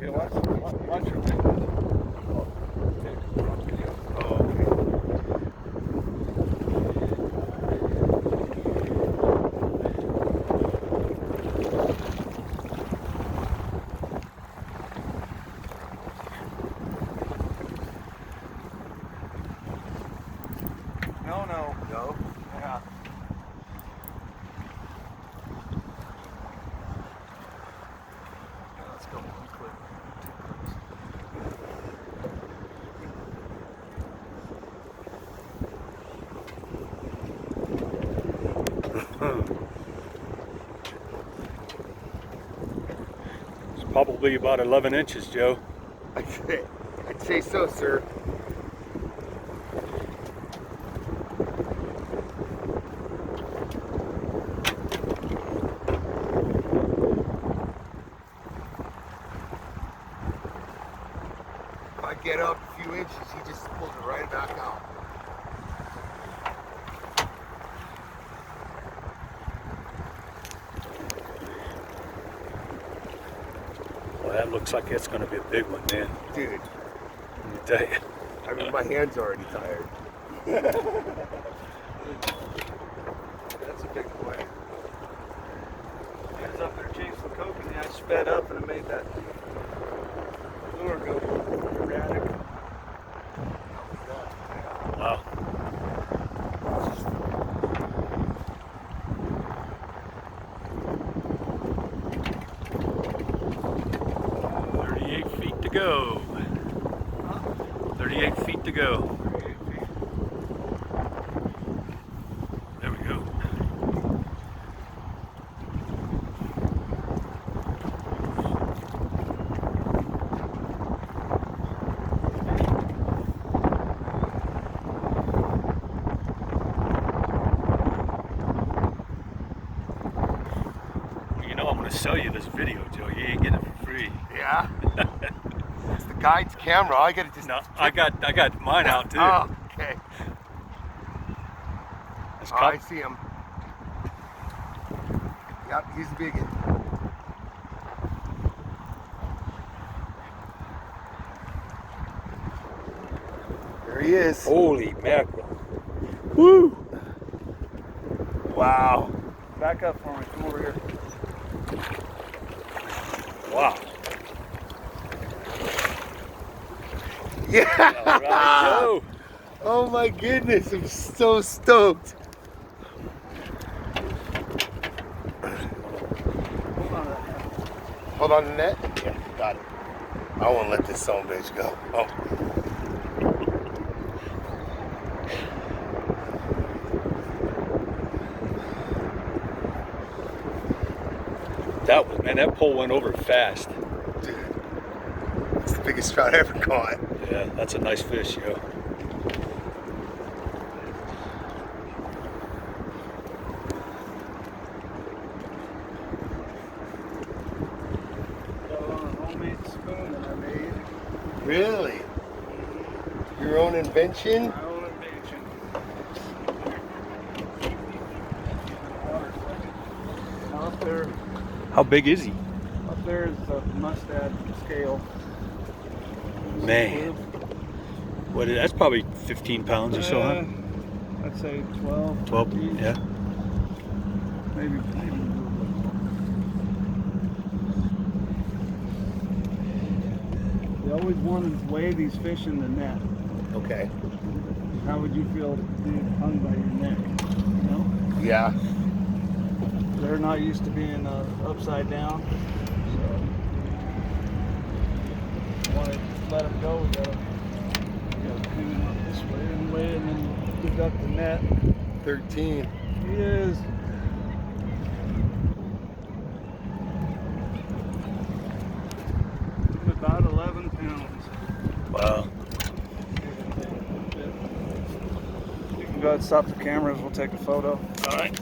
Okay, watch your window. Oh, okay. No. No? Yeah. Let's go one click. It's probably about 11 inches, Joe. I'd say so, sir. If I get up a few inches, he just pulls it right back out. Well, that looks like it's going to be a big one, man. Dude, Let me tell you. I mean, my hand's already tired. That's a big boy. He was up there chasing coke and I sped up and it made that lure go erratic. Wow. To go. 38 feet to go. There we go. You know I'm going to sell you this video, Joe. You ain't getting it for free. Yeah? It's the guide's camera. I gotta just. No, I got mine out too. Oh, okay. It's Oh, I see him. Yep, he's a big one. There he is. Holy mackerel. Woo! Wow. Back up for me. Come over here. Wow. Yeah. All right, Joe. Oh my goodness, I'm so stoked. Hold on the net? Yeah, got it. I won't let this son of a bitch go. Oh. That pole went over fast. Dude, it's the biggest trout I ever caught. Yeah, that's a nice fish, yo. Spoon that I made. Really? Your own invention? My own invention. Now up there, How big is he? up there is the mustad scale. Man. That's probably 15 pounds or so, huh? I'd say 12. 12, yeah. Maybe. They always wanted to weigh these fish in the net. Okay. How would you feel being hung by your neck? You know? Yeah. They're not used to being upside down. So, want to let them go, we gotta hang them up this way anyway, and then deduct the net. 13. He is. About 11 pounds. Wow. You can go ahead and stop the cameras, we'll take a photo. All right.